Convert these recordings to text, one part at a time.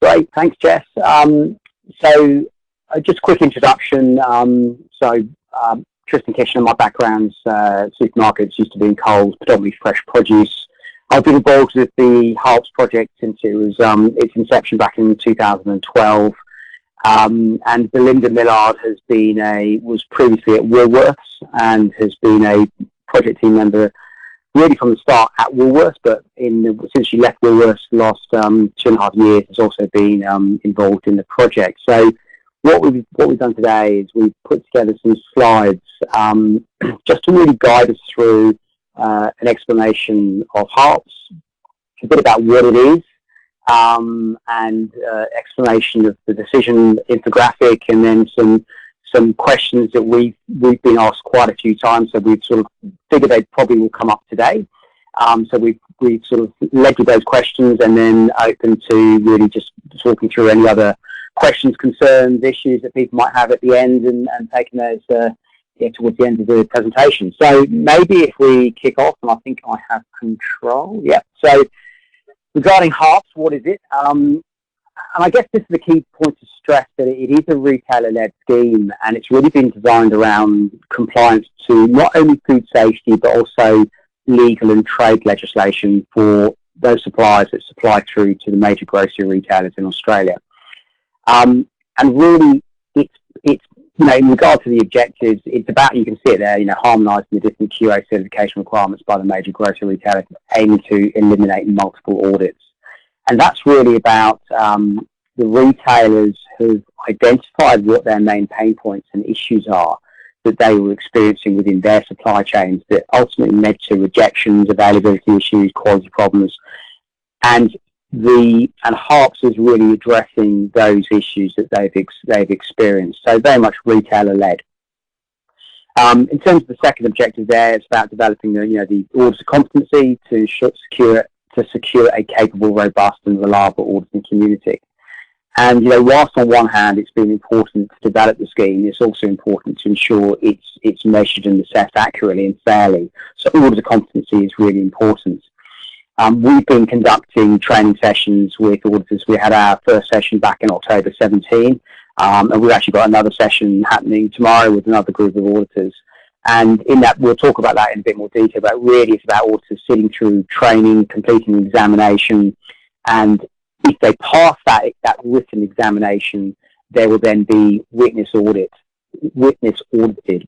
Great, thanks, Jess. Just a quick introduction. Tristan Kitchener, my background's supermarkets, used to be in Coles, predominantly fresh produce. I've been involved with the HARPS project since it was its inception back in 2012. And Belinda Millard was previously at Woolworths and has been a project team member really from the start at Woolworths, but since she left Woolworths the last 2.5 years, has also been involved in the project. So what we've done today is we've put together some slides just to really guide us through an explanation of HARPS, a bit about what it is, and explanation of the decision infographic, and then some questions that we've been asked quite a few times, so we've sort of figured they probably will come up today. So we've sort of led with those questions, and then open to really just talking through any other questions, concerns, issues that people might have at the end, and taking those towards the end of the presentation. So maybe if we kick off, and I think I have control. Yeah. So regarding HARPS, what is it? And I guess this is the key point to stress, that it is a retailer-led scheme, and it's really been designed around compliance to not only food safety, but also legal and trade legislation for those suppliers that supply through to the major grocery retailers in Australia. And really, it's in regard to the objectives, it's about, you can see it there, harmonising the different QA certification requirements by the major grocery retailers, aiming to eliminate multiple audits. And that's really about the retailers who've identified what their main pain points and issues are that they were experiencing within their supply chains that ultimately led to rejections, availability issues, quality problems. And HARPS is really addressing those issues that they've experienced. So very much retailer-led. In terms of the second objective there, it's about developing the orders of competency to secure a capable, robust and reliable auditing community. And whilst on one hand it's been important to develop the scheme, it's also important to ensure it's measured and assessed accurately and fairly. So orders of competency is really important. We've been conducting training sessions with auditors. We had our first session back in October 17, and we've actually got another session happening tomorrow with another group of auditors. And in that, we'll talk about that in a bit more detail, but really it's about auditors sitting through training, completing an examination, and if they pass that written examination, there will then be witness audited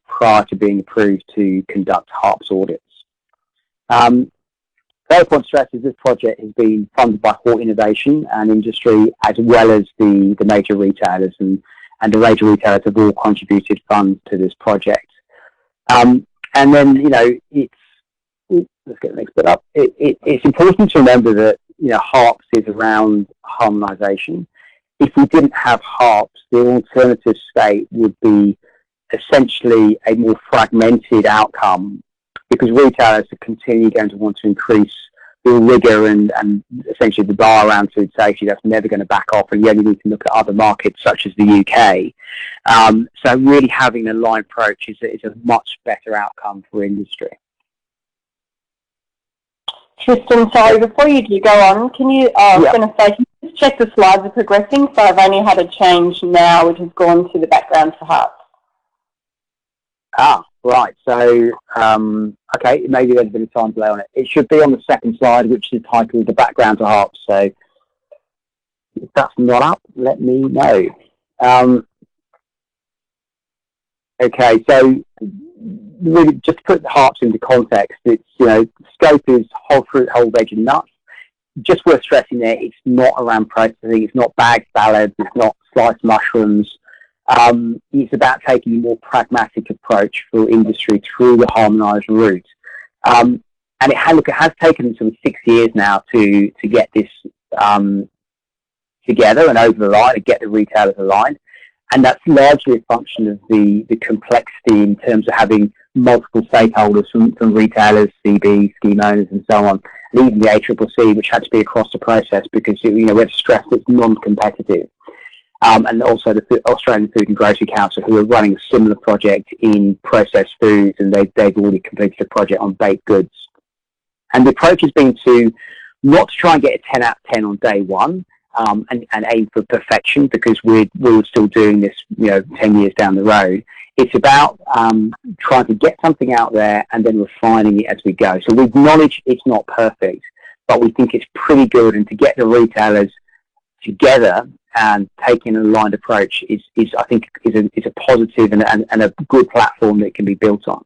prior to being approved to conduct HARPS audits. The other point to stress is this project has been funded by Hort Innovation and Industry, as well as the major retailers, and the major retailers have all contributed funds to this project. And then, let's get the next bit up. It's important to remember that, HARPS is around harmonisation. If we didn't have HARPS, the alternative state would be essentially a more fragmented outcome, because retailers are continually going to want to increase the rigour and essentially the bar around food safety. That's never going to back off, and you only need to look at other markets such as the UK. So really having a line approach is a much better outcome for industry. Tristan, sorry, before you do go on, can you, I was going to say, can you just check the slides are progressing? So I've only had a change now, which has gone to the background to HARPS. Right. So, okay, maybe there's a bit of time delay on it. It should be on the second slide, which is titled The Background to HARPS. So if that's not up, let me know. Okay, so really just to put the HARPS into context, it's, scope is whole fruit, whole veg and nuts. Just worth stressing there, it's not around processing, it's not bagged salads, it's not sliced mushrooms. It's about taking a more pragmatic approach for industry through the harmonised route. And it has taken some 6 years now to get this together and over the line, and get the retailers aligned. And that's largely a function of the complexity in terms of having multiple stakeholders from retailers, CB, scheme owners and so on, and even the ACCC, which had to be across the process because, we had to stress it's non-competitive. And also the Australian Food and Grocery Council, who are running a similar project in processed foods, and they've already completed a project on baked goods. And the approach has been to not to try and get a 10 out of 10 on day one, and aim for perfection, because we're still doing this, 10 years down the road. It's about trying to get something out there and then refining it as we go. So we acknowledge it's not perfect, but we think it's pretty good, and to get the retailers together and taking an aligned approach is I think is a positive and a good platform that can be built on.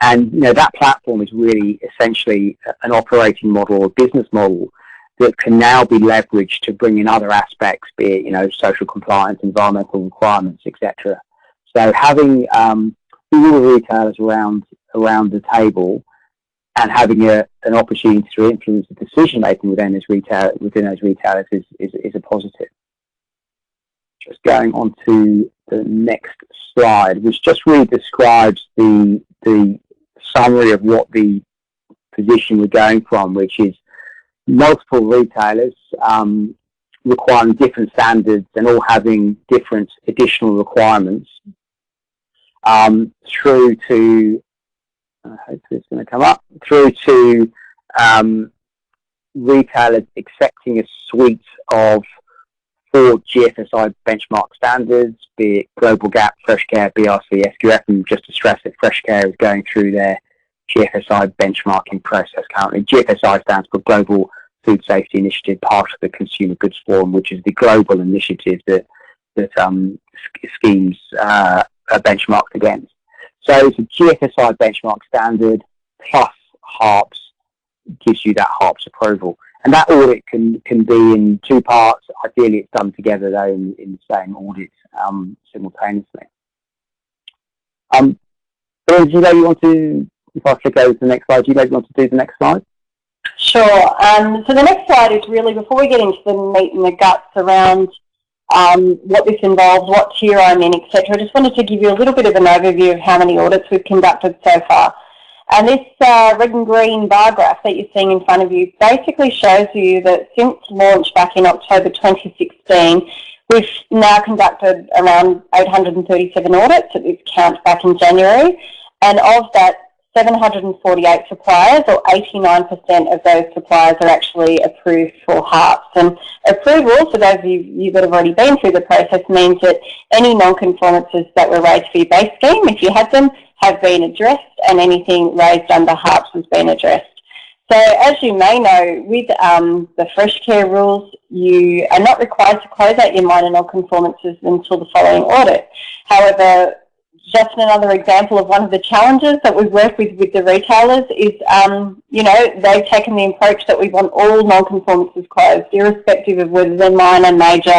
And that platform is really essentially an operating model, a business model that can now be leveraged to bring in other aspects, be it social compliance, environmental requirements, etc. So having all the retailers around the table and having an opportunity to influence the decision making within those retailers is a positive. Just going on to the next slide, which just really describes the summary of what the position we're going from, which is multiple retailers requiring different standards and all having different additional requirements, through to, hopefully it's going to come up, through to retailers accepting a suite of 4 GFSI benchmark standards, be it Global Gap, FreshCare, BRC, SQF, and just to stress that FreshCare is going through their GFSI benchmarking process currently. GFSI stands for Global Food Safety Initiative, part of the Consumer Goods Forum, which is the global initiative that schemes are benchmarked against. So it's a GFSI benchmark standard plus HARPS gives you that HARPS approval. And that audit can be in 2 parts. Ideally, it's done together, though, in the same audit simultaneously. Do you maybe want to, if I flick over to the next slide, do you maybe want to do the next slide? Sure. So the next slide is really, before we get into the meat and the guts around what this involves, what tier I'm in, etc., I just wanted to give you a little bit of an overview of how many audits we've conducted so far. And this red and green bar graph that you're seeing in front of you basically shows you that since launch back in October 2016, we've now conducted around 837 audits at this count back in January. And of that, 748 suppliers, or 89% of those suppliers, are actually approved for HARPS. And approval, for those of you that have already been through the process, means that any non-conformances that were raised for your base scheme, if you had them, have been addressed, and anything raised under HARPS has been addressed. So as you may know, with the FreshCare rules, you are not required to close out your minor non-conformances until the following audit. However, just another example of one of the challenges that we've worked with the retailers is, they've taken the approach that we want all non-conformances closed, irrespective of whether they're minor, major,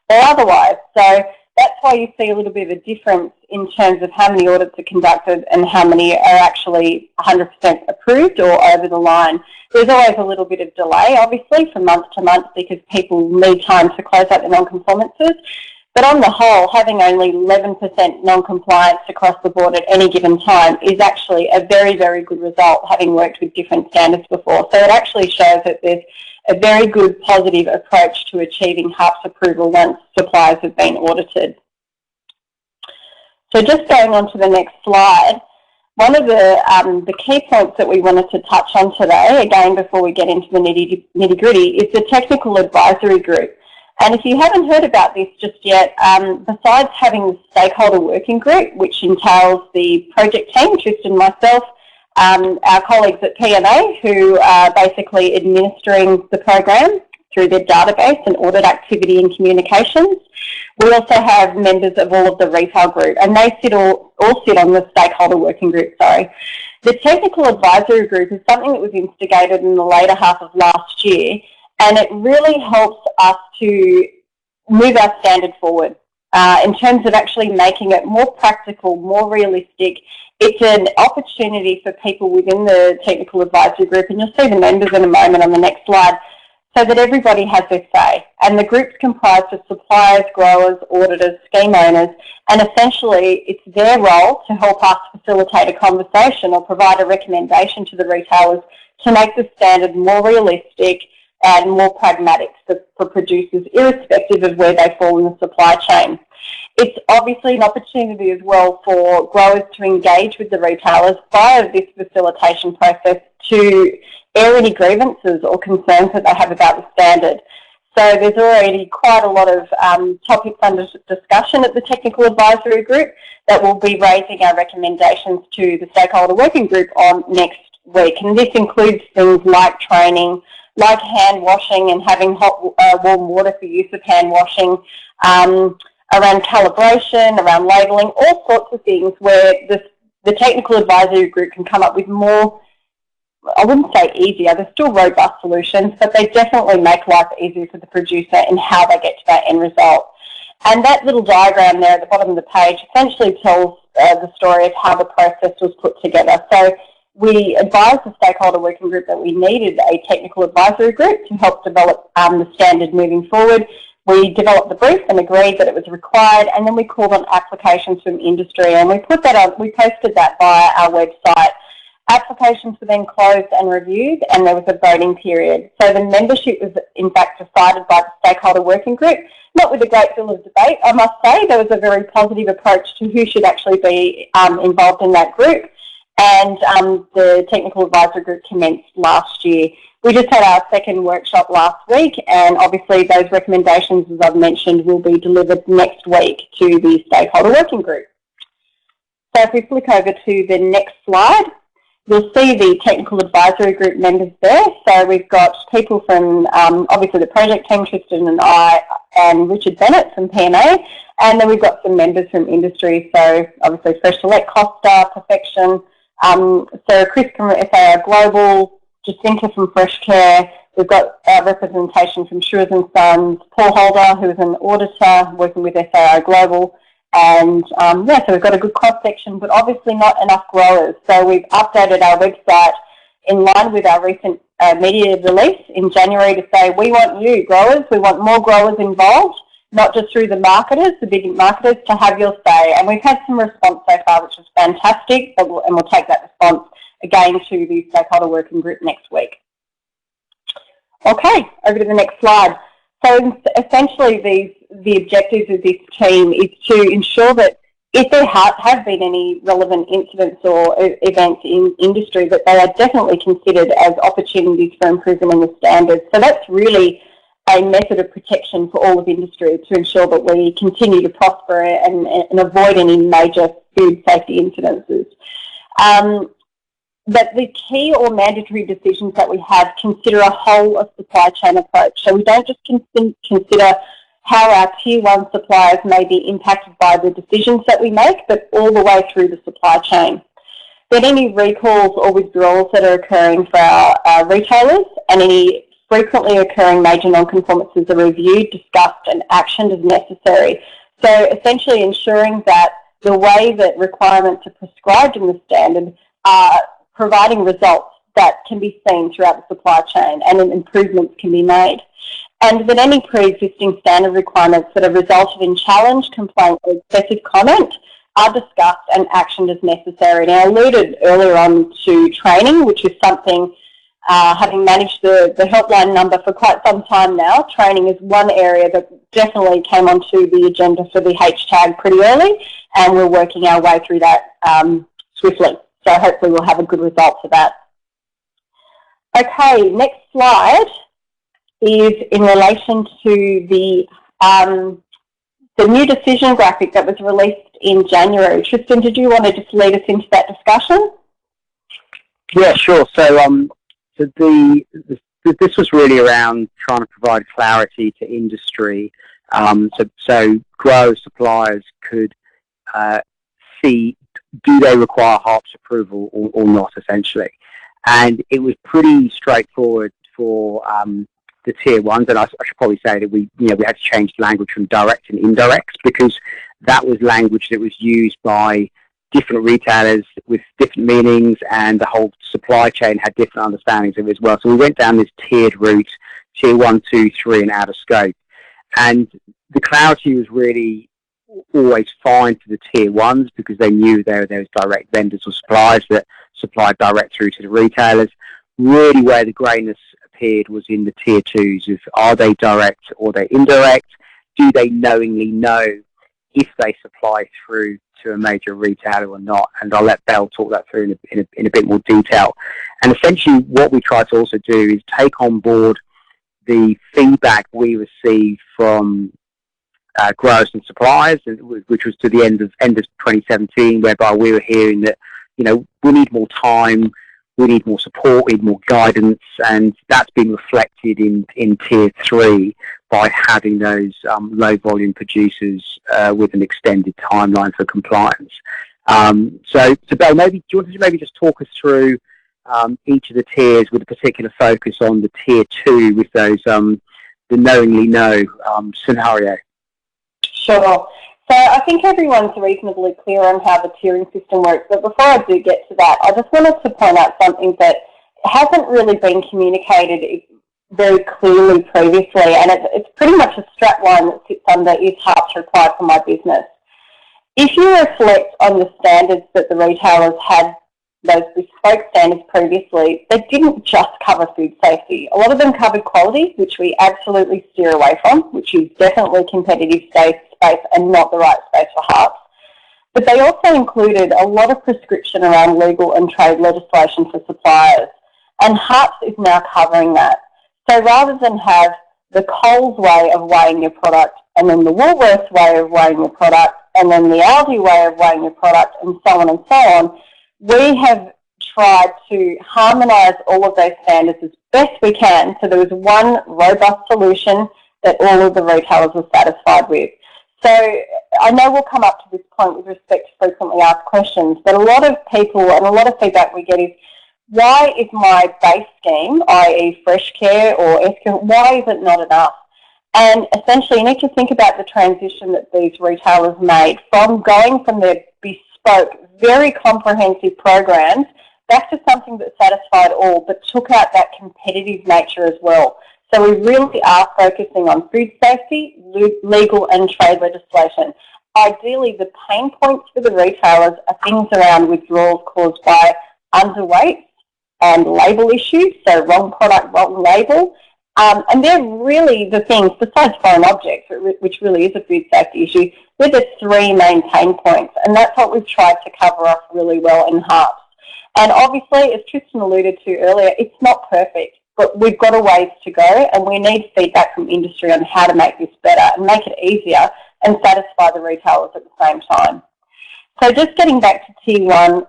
or otherwise. So that's why you see a little bit of a difference in terms of how many audits are conducted and how many are actually 100% approved or over the line. There's always a little bit of delay, obviously, from month to month, because people need time to close out the non-conformances. But on the whole, having only 11% non-compliance across the board at any given time is actually a very, very good result, having worked with different standards before. So it actually shows that there's a very good positive approach to achieving HARPS approval once suppliers have been audited. So just going on to the next slide, one of the key points that we wanted to touch on today, again before we get into the nitty-gritty, is the technical advisory group. And if you haven't heard about this just yet, besides having the stakeholder working group, which entails the project team, Tristan and myself, our colleagues at PMA, who are basically administering the program through their database and audit activity and communications, we also have members of all of the retail group, and they all sit on the stakeholder working group, The technical advisory group is something that was instigated in the later half of last year, and it really helps us to move our standard forward in terms of actually making it more practical, more realistic. It's an opportunity for people within the technical advisory group, and you'll see the members in a moment on the next slide, so that everybody has their say. And the group's comprised of suppliers, growers, auditors, scheme owners, and essentially it's their role to help us facilitate a conversation or provide a recommendation to the retailers to make the standard more realistic and more pragmatic for producers, irrespective of where they fall in the supply chain. It's obviously an opportunity as well for growers to engage with the retailers via this facilitation process to air any grievances or concerns that they have about the standard. So So there's already quite a lot of topics under discussion at the Technical Advisory Group that will be raising our recommendations to the Stakeholder Working Group on next week. And this includes things like training, like hand washing and having hot, warm water for use of hand washing, around calibration, around labelling, all sorts of things where the Technical Advisory Group can come up with more, I wouldn't say easier, they're still robust solutions, but they definitely make life easier for the producer in how they get to that end result. And that little diagram there at the bottom of the page essentially tells the story of how the process was put together. So we advised the Stakeholder Working Group that we needed a Technical Advisory Group to help develop the standard moving forward. We developed the brief and agreed that it was required, and then we called on applications from industry, and we put that on, we posted that via our website. Applications were then closed and reviewed, and there was a voting period. So the membership was in fact decided by the Stakeholder Working Group, not with a great deal of debate, I must say. There was a very positive approach to who should actually be involved in that group, and the Technical Advisory Group commenced last year. We just had our second workshop last week, and obviously those recommendations, as I've mentioned, will be delivered next week to the Stakeholder Working Group. So if we flick over to the next slide, you'll see the Technical Advisory Group members there. So we've got people from, obviously the project team, Tristan and I, and Richard Bennett from PMA, and then we've got some members from industry, so obviously Fresh Select, Costa, Perfection, Sarah Chris from SAR Global, Jacinta from Fresh Care. We've got representation from Schurz & Sons, Paul Holder, who is an auditor working with SAR Global. And yeah, so we've got a good cross-section, but obviously not enough growers. So we've updated our website in line with our recent media release in January to say, we want you growers, we want more growers involved, not just through the marketers, the big marketers, to have your say. And we've had some response so far, which is fantastic, and we'll take that response again to the Stakeholder Working Group next week. Okay, over to the next slide. So essentially the objectives of this team is to ensure that if there have been any relevant incidents or events in industry, that they are definitely considered as opportunities for improvement in the standards. So that's really a method of protection for all of industry to ensure that we continue to prosper and avoid any major food safety incidences. But the key or mandatory decisions that we have consider a whole of supply chain approach. So we don't just consider how our Tier 1 suppliers may be impacted by the decisions that we make, but all the way through the supply chain. Then any recalls or withdrawals that are occurring for our retailers, and any frequently occurring major non-conformances are reviewed, discussed and actioned as necessary. So essentially ensuring that the way that requirements are prescribed in the standard are providing results that can be seen throughout the supply chain and improvements can be made. And that any pre-existing standard requirements that have resulted in challenge, complaint or excessive comment are discussed and actioned as necessary. Now, I alluded earlier on to training, which is something, having managed the helpline number for quite some time now, training is one area that definitely came onto the agenda for the hashtag pretty early, and we're working our way through that swiftly. So hopefully we'll have a good result for that. Okay, next slide is in relation to the new decision graphic that was released in January. Tristan, did you want to just lead us into that discussion? Yeah, sure. So, this was really around trying to provide clarity to industry, so growers, suppliers could see, do they require HARPS approval or not, essentially. And it was pretty straightforward for the tier ones, and I should probably say that we had to change the language from direct and indirect, because that was language that was used by different retailers with different meanings, and the whole supply chain had different understandings of it as well. So we went down this tiered route, tier 1, 2, 3, and out of scope. And the clarity was really always fine for the tier 1s, because they knew there was direct vendors or suppliers that supplied direct through to the retailers. Really where the greyness appeared was in the tier 2s, of are they direct or they indirect? Do they knowingly know if they supply through to a major retailer or not? And I'll let Belle talk that through in a bit more detail. And essentially what we try to also do is take on board the feedback we received from growers and suppliers, which was to the end of 2017, whereby we were hearing that, you know, we need more time, we need more support, we need more guidance, and that's been reflected in Tier 3 by having those low volume producers with an extended timeline for compliance. So Belle, maybe do you want to maybe just talk us through each of the tiers with a particular focus on the Tier 2 with those the knowingly no scenario? Sure. So I think everyone's reasonably clear on how the tiering system works, but before I do get to that, I just wanted to point out something that hasn't really been communicated very clearly previously, and it's pretty much a strap line that sits under is HARPS required for my business. If you reflect on the standards that the retailers had, those bespoke standards previously, they didn't just cover food safety. A lot of them covered quality, which we absolutely steer away from, which is definitely competitive space and not the right space for HARPS. But they also included a lot of prescription around legal and trade legislation for suppliers, and HARPS is now covering that. So rather than have the Coles way of weighing your product and then the Woolworths way of weighing your product and then the Aldi way of weighing your product and so on, we have tried to harmonise all of those standards as best we can so there was one robust solution that all of the retailers were satisfied with. So I know we'll come up to this point with respect to frequently asked questions, but a lot of people and a lot of feedback we get is, why is my base scheme, i.e. Fresh Care or SQ, why is it not enough? And essentially you need to think about the transition that these retailers made from going from their bespoke, very comprehensive programs back to something that satisfied all but took out that competitive nature as well. So we really are focusing on food safety, legal and trade legislation. Ideally, the pain points for the retailers are things around withdrawals caused by underweight and label issues, so wrong product, wrong label. And they're really the things, besides foreign objects, which really is a food safety issue, they're the three main pain points, and that's what we've tried to cover off really well in HARPS. And obviously, as Tristan alluded to earlier, it's not perfect, but we've got a ways to go, and we need feedback from industry on how to make this better and make it easier and satisfy the retailers at the same time. So just getting back to Tier 1,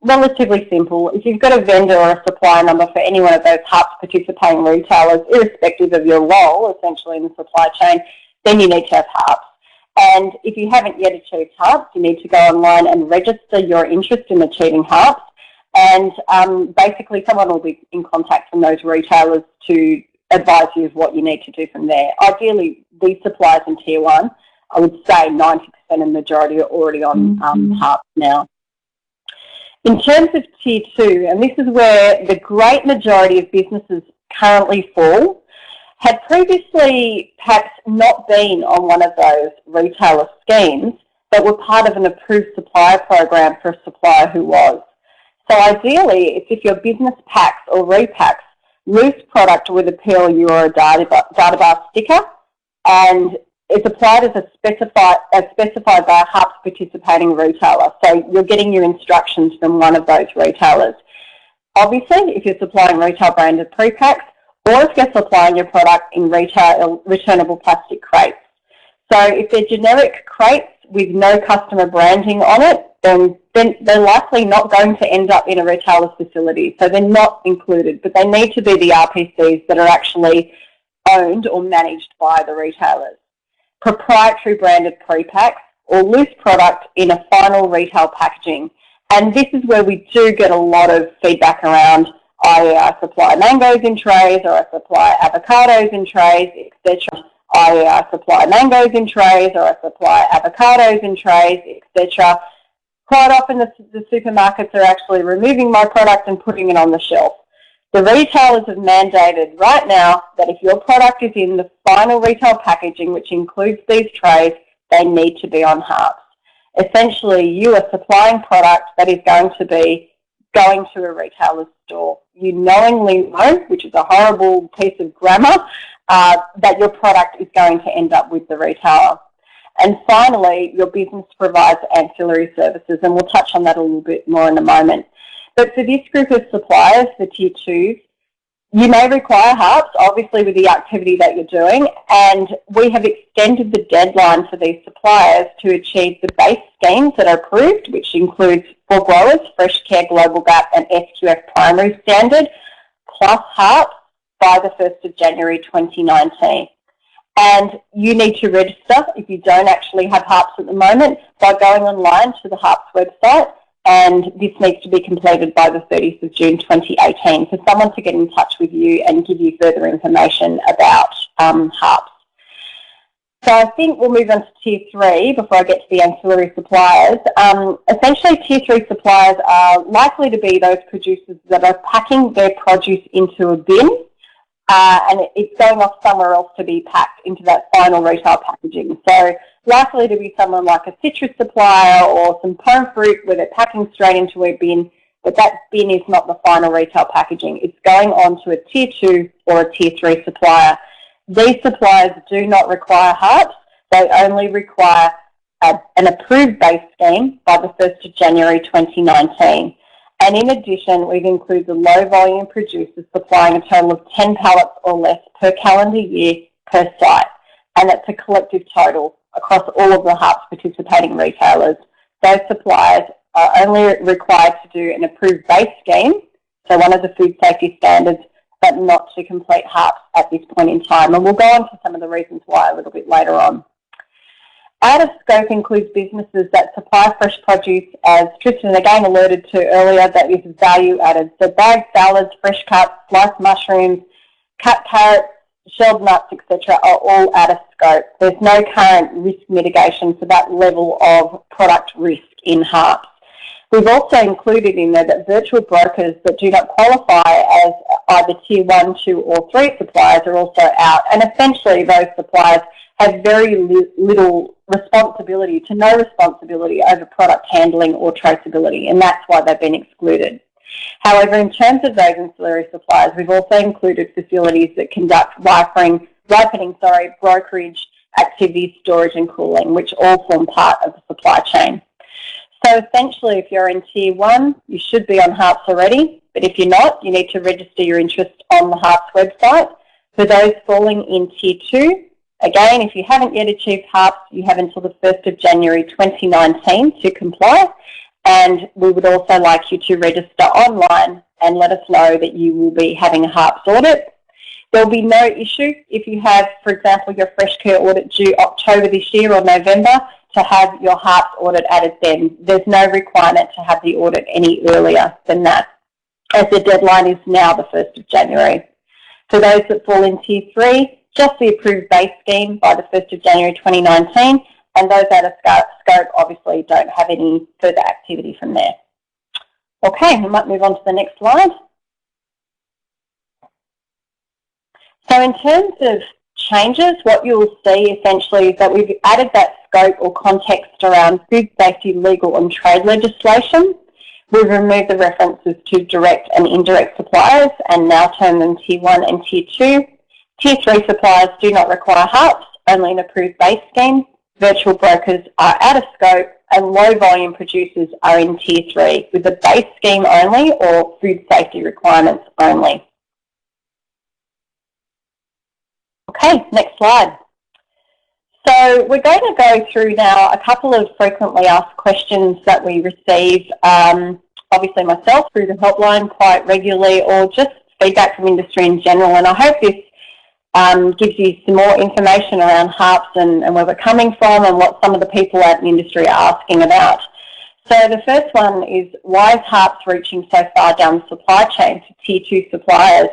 relatively simple. If you've got a vendor or a supplier number for any one of those HARPS participating retailers, irrespective of your role, essentially, in the supply chain, then you need to have HARPS. And if you haven't yet achieved HARPS, you need to go online and register your interest in achieving HARPS. And basically, someone will be in contact from those retailers to advise you of what you need to do from there. Ideally, these suppliers in Tier 1, I would say 90% and majority are already on HARPS now. In terms of Tier 2, and this is where the great majority of businesses currently fall, had previously perhaps not been on one of those retailer schemes, but were part of an approved supplier program for a supplier who was. So ideally, it's if your business packs or repacks loose product with a PLU or a data bar sticker, and it's applied as specified by a HARPS participating retailer. So you're getting your instructions from one of those retailers. Obviously, if you're supplying retail branded pre-packs, or if you're supplying your product in retail returnable plastic crates. So if they're generic crates with no customer branding on it, then they're likely not going to end up in a retailer's facility. So they're not included, but they need to be the RPCs that are actually owned or managed by the retailers. Proprietary branded pre-packs or loose product in a final retail packaging. And this is where we do get a lot of feedback around, I supply mangoes in trays, or I supply avocados in trays, etc. I supply mangoes in trays, or I supply avocados in trays, etc. Quite often the supermarkets are actually removing my product and putting it on the shelf. The retailers have mandated right now that if your product is in the final retail packaging, which includes these trays, they need to be on HARPS. Essentially, you are supplying product that is going to be going to a retailer's store. You knowingly know, which is a horrible piece of grammar, that your product is going to end up with the retailer. And finally, your business provides ancillary services, and we'll touch on that a little bit more in a moment. But for this group of suppliers, the Tier 2s, You may require HARPS, obviously, with the activity that you're doing, and we have extended the deadline for these suppliers to achieve the base schemes that are approved, which includes for growers, Fresh Care Global Gap and SQF Primary Standard, plus HARPS by the 1st of January 2019. And you need to register if you don't actually have HARPS at the moment by going online to the HARPS website, and this needs to be completed by the 30th of June 2018 for someone to get in touch with you and give you further information about HARPS. So I think we'll move on to Tier 3 before I get to the ancillary suppliers. Essentially, Tier 3 suppliers are likely to be those producers that are packing their produce into a bin and it's going off somewhere else to be packed into that final retail packaging. So likely to be someone like a citrus supplier or some pome fruit where they're packing straight into a bin, but that bin is not the final retail packaging. It's going on to a Tier 2 or a Tier 3 supplier. These suppliers do not require HARPS. They only require an approved base scheme by the 1st of January 2019. And in addition, we've included the low volume producers supplying a total of 10 pallets or less per calendar year per site. And that's a collective total across all of the HARPS participating retailers. Those suppliers are only required to do an approved base scheme, so one of the food safety standards, but not to complete HARPS at this point in time. And we'll go on to some of the reasons why a little bit later on. Out of scope includes businesses that supply fresh produce, as Tristan again alluded to earlier, that is value added. So bagged salads, fresh cuts, sliced mushrooms, cut carrots, shelled nuts, etc. are all out of scope. There's no current risk mitigation for that level of product risk in HARPS. We've also included in there that virtual brokers that do not qualify as either Tier 1, 2 or 3 suppliers are also out, and essentially those suppliers have very little responsibility to no responsibility over product handling or traceability, and that's why they've been excluded. However, in terms of those ancillary suppliers, we've also included facilities that conduct ripening, brokerage activities, storage and cooling, which all form part of the supply chain. So essentially, if you're in Tier 1, you should be on HARPS already, but if you're not, you need to register your interest on the HARPS website. For those falling in Tier 2, again, if you haven't yet achieved HARPS, you have until the 1st of January 2019 to comply, and we would also like you to register online and let us know that you will be having a HARPS audit. There will be no issue if you have, for example, your Fresh Care audit due October this year or November to have your HARPS audit added then. There's no requirement to have the audit any earlier than that, as the deadline is now the 1st of January. For those that fall in Tier 3, just the approved base scheme by the 1st of January 2019, and those out of scope obviously don't have any further activity from there. Okay, we might move on to the next slide. So in terms of changes, what you'll see essentially is that we've added that scope or context around food safety, legal and trade legislation. We've removed the references to direct and indirect suppliers and now term them Tier 1 and Tier 2. Tier 3 suppliers do not require HARPS, only an approved base scheme. Virtual brokers are out of scope, and low volume producers are in Tier 3 with the base scheme only or food safety requirements only. Okay, next slide. So we're going to go through now a couple of frequently asked questions that we receive, obviously myself through the helpline quite regularly, or just feedback from industry in general, and I hope this gives you some more information around HARPS and where we're coming from and what some of the people out in the industry are asking about. So the first one is, why is HARPS reaching so far down the supply chain to Tier 2 suppliers?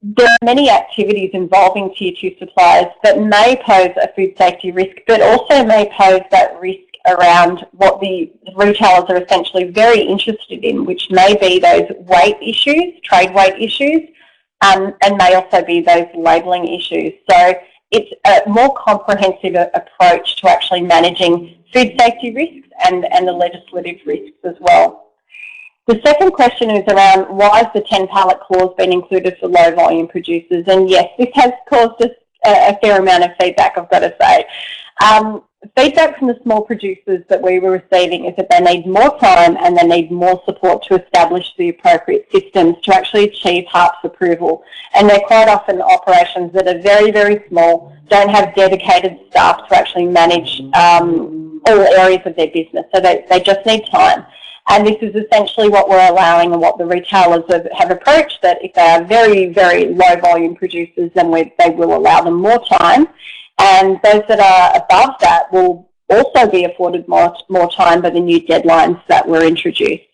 There are many activities involving Tier 2 suppliers that may pose a food safety risk, but also may pose that risk around what the retailers are essentially very interested in, which may be those weight issues, trade weight issues, and may also be those labelling issues. So it's a more comprehensive approach to actually managing food safety risks and the legislative risks as well. The second question is around, why has the 10 pallet clause been included for low volume producers? And yes, this has caused us a fair amount of feedback, I've got to say. Feedback from the small producers that we were receiving is that they need more time and they need more support to establish the appropriate systems to actually achieve HARPS approval. And they're quite often operations that are very, very small, don't have dedicated staff to actually manage all areas of their business. So they just need time. And this is essentially what we're allowing and what the retailers have approached, that if they are very, very low volume producers, then they will allow them more time. And those that are above that will also be afforded more time by the new deadlines that were introduced.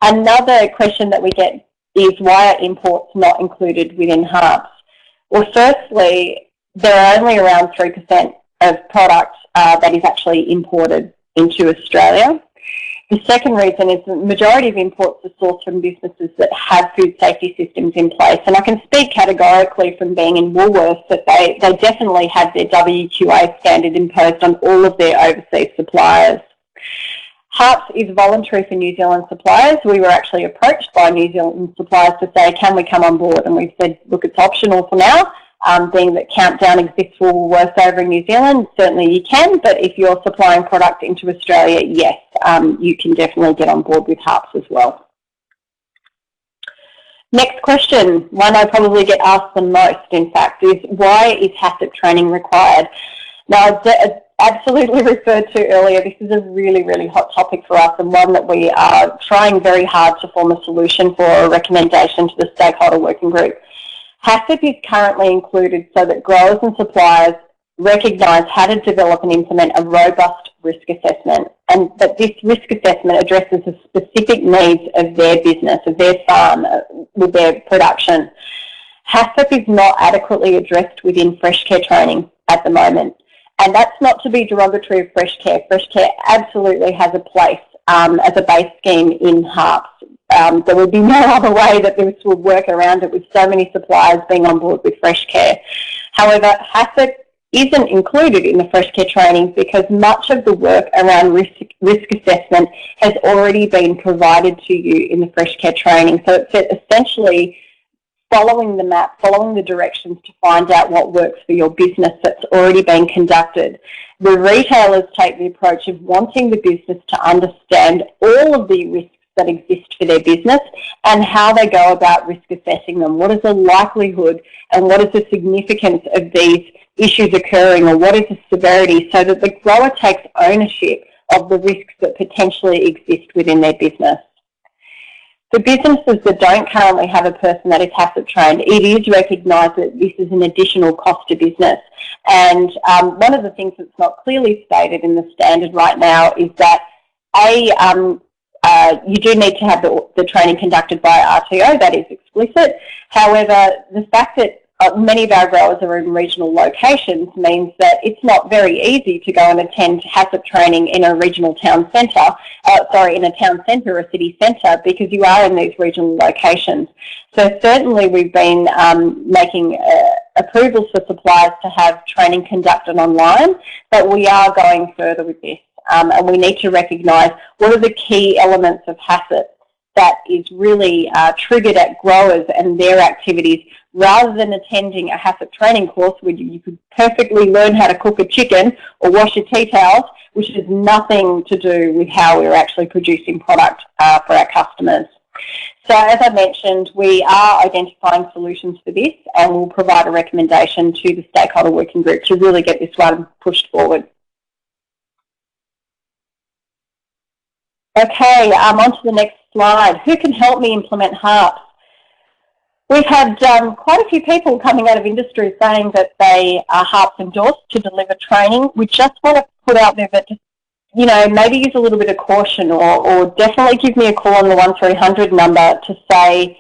Another question that we get is, why are imports not included within HARPS? Well, firstly, there are only around 3% of product that is actually imported into Australia. The second reason is the majority of imports are sourced from businesses that have food safety systems in place. And I can speak categorically from being in Woolworths that they definitely have their WQA standard imposed on all of their overseas suppliers. HARPS is voluntary for New Zealand suppliers. We were actually approached by New Zealand suppliers to say, can we come on board? And we've said, look, it's optional for now. Being that Countdown exists for Woolworths over in New Zealand, certainly you can, but if you're supplying product into Australia, yes, you can definitely get on board with HARPS as well. Next question, one I probably get asked the most, in fact, is why is HACCP training required? Now, as absolutely referred to earlier, this is a really, really hot topic for us and one that we are trying very hard to form a solution for, a recommendation to the stakeholder working group. HACCP is currently included so that growers and suppliers recognise how to develop and implement a robust risk assessment, and that this risk assessment addresses the specific needs of their business, of their farm, with their production. HACCP is not adequately addressed within fresh care training at the moment, and that's not to be derogatory of fresh care. Fresh care absolutely has a place as a base scheme in HARPS. There would be no other way that this would work around it, with so many suppliers being on board with fresh care. However, HACCP isn't included in the fresh care training because much of the work around risk assessment has already been provided to you in the fresh care training. So it's essentially following the map, following the directions to find out what works for your business that's already been conducted. The retailers take the approach of wanting the business to understand all of the risks that exist for their business and how they go about risk assessing them. What is the likelihood and what is the significance of these issues occurring, or what is the severity, so that the grower takes ownership of the risks that potentially exist within their business. For businesses that don't currently have a person that is HACCP trained, it is recognised that this is an additional cost to business. And one of the things that's not clearly stated in the standard right now is that you do need to have the training conducted by RTO, that is explicit. However, the fact that many of our growers are in regional locations means that it's not very easy to go and attend HACCP training in a regional town centre, in a town centre or a city centre, because you are in these regional locations. So certainly we've been making approvals for suppliers to have training conducted online, but we are going further with this. And we need to recognise what are the key elements of HACCP that is really triggered at growers and their activities, rather than attending a HACCP training course where you could perfectly learn how to cook a chicken or wash your tea towels, which has nothing to do with how we're actually producing product for our customers. So as I mentioned, we are identifying solutions for this, and we'll provide a recommendation to the stakeholder working group to really get this one pushed forward. Okay, on to the next slide. Who can help me implement HARPS? We've had quite a few people coming out of industry saying that they are HARPS endorsed to deliver training. We just want to put out there that, you know, maybe use a little bit of caution, or definitely give me a call on the 1300 number to say,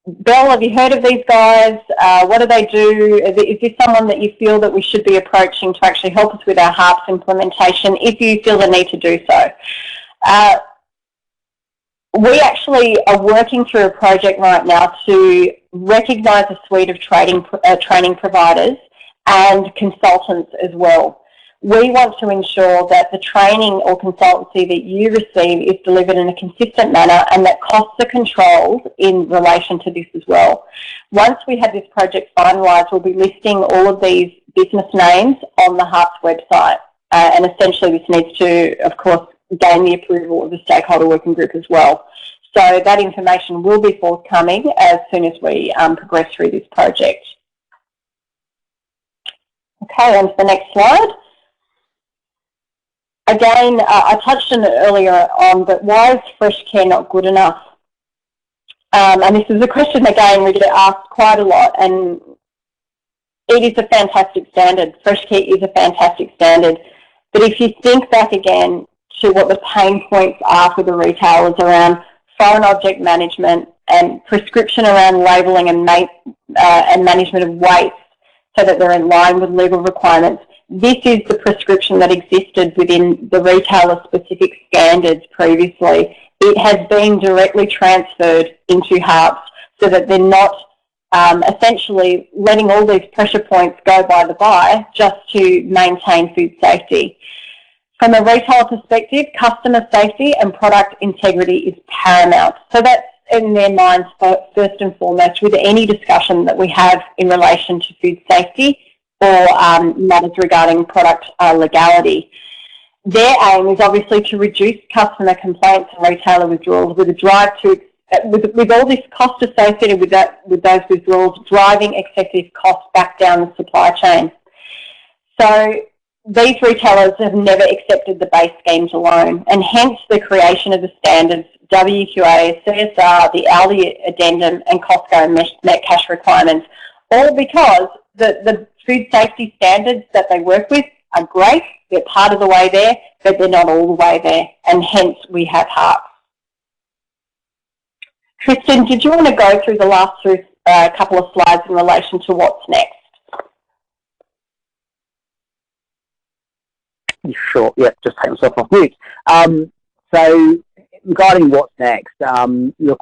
Belle, have you heard of these guys? What do they do? Is this someone that you feel that we should be approaching to actually help us with our HARPS implementation, if you feel the need to do so? We actually are working through a project right now to recognise a suite of training providers and consultants as well. We want to ensure that the training or consultancy that you receive is delivered in a consistent manner and that costs are controlled in relation to this as well. Once we have this project finalised, we'll be listing all of these business names on the HARPS website. And essentially this needs to, of course, gain the approval of the stakeholder working group as well. So that information will be forthcoming as soon as we progress through this project. Okay, on to the next slide. Again, I touched on it earlier on, but why is fresh care not good enough? And this is a question, again, we get asked quite a lot, and it is a fantastic standard. Fresh care is a fantastic standard. But if you think back again to what the pain points are for the retailers around foreign object management and prescription around labelling and management of waste so that they're in line with legal requirements, this is the prescription that existed within the retailer-specific standards previously. It has been directly transferred into HARPS so that they're not essentially letting all these pressure points go by the by just to maintain food safety. From a retailer perspective, customer safety and product integrity is paramount. So that's in their minds first and foremost with any discussion that we have in relation to food safety or matters regarding product legality. Their aim is obviously to reduce customer complaints and retailer withdrawals with a drive to, with all this cost associated with those withdrawals, driving excessive costs back down the supply chain. So these retailers have never accepted the base schemes alone, and hence the creation of the standards, WQA, CSR, the AUDITS addendum, and Costco and net cash requirements, all because the food safety standards that they work with are great, they're part of the way there, but they're not all the way there, and hence we have HARPS. Tristan, did you want to go through the last couple of slides in relation to what's next? Sure, yeah, just take myself off mute. So regarding what's next, look,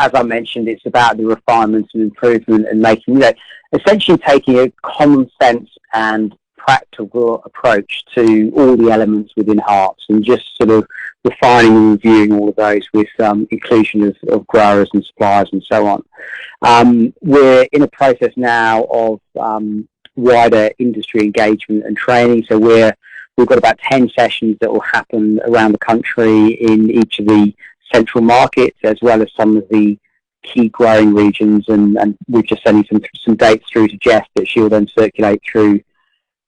as I mentioned, it's about the refinement and improvement and making, essentially taking a common sense and practical approach to all the elements within HARPS and just sort of refining and reviewing all of those with inclusion of growers and suppliers and so on. We're in a process now of wider industry engagement and training, so we've got about 10 sessions that will happen around the country in each of the central markets as well as some of the key growing regions, and we're just sending some dates through to Jess that she'll then circulate through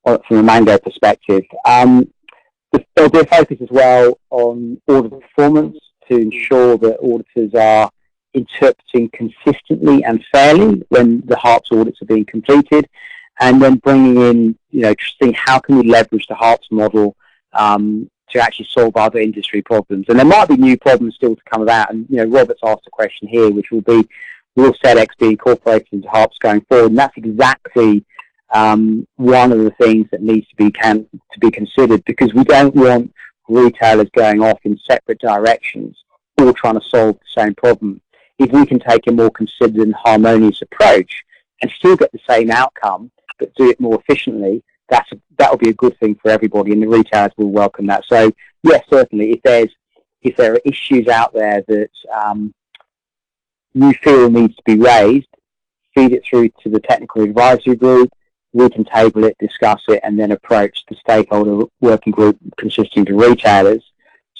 from a Mango perspective. There'll be a focus as well on audit performance to ensure that auditors are interpreting consistently and fairly when the HARPS audits are being completed, and then bringing in, seeing how can we leverage the HARPS model to actually solve other industry problems. And there might be new problems still to come about, and Robert's asked a question here, which will be, will SEDEX be incorporated into HARPS going forward? And that's exactly one of the things that needs to be considered, because we don't want retailers going off in separate directions, all trying to solve the same problem. If we can take a more considered and harmonious approach and still get the same outcome, but do it more efficiently, that will be a good thing for everybody, and the retailers will welcome that. So yes, certainly, if there are issues out there that you feel needs to be raised, feed it through to the technical advisory group. We can table it, discuss it, and then approach the stakeholder working group consisting of retailers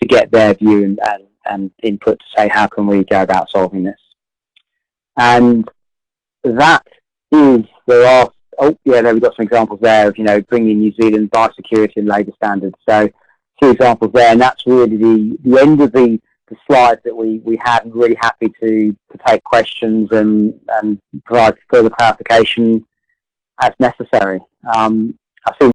to get their view and input to say how can we go about solving this. And that is, we've got some examples there of, bringing New Zealand biosecurity and labour standards. So 2 examples there, and that's really the end of the slides that we had. I'm really happy to take questions and provide further clarification as necessary. I think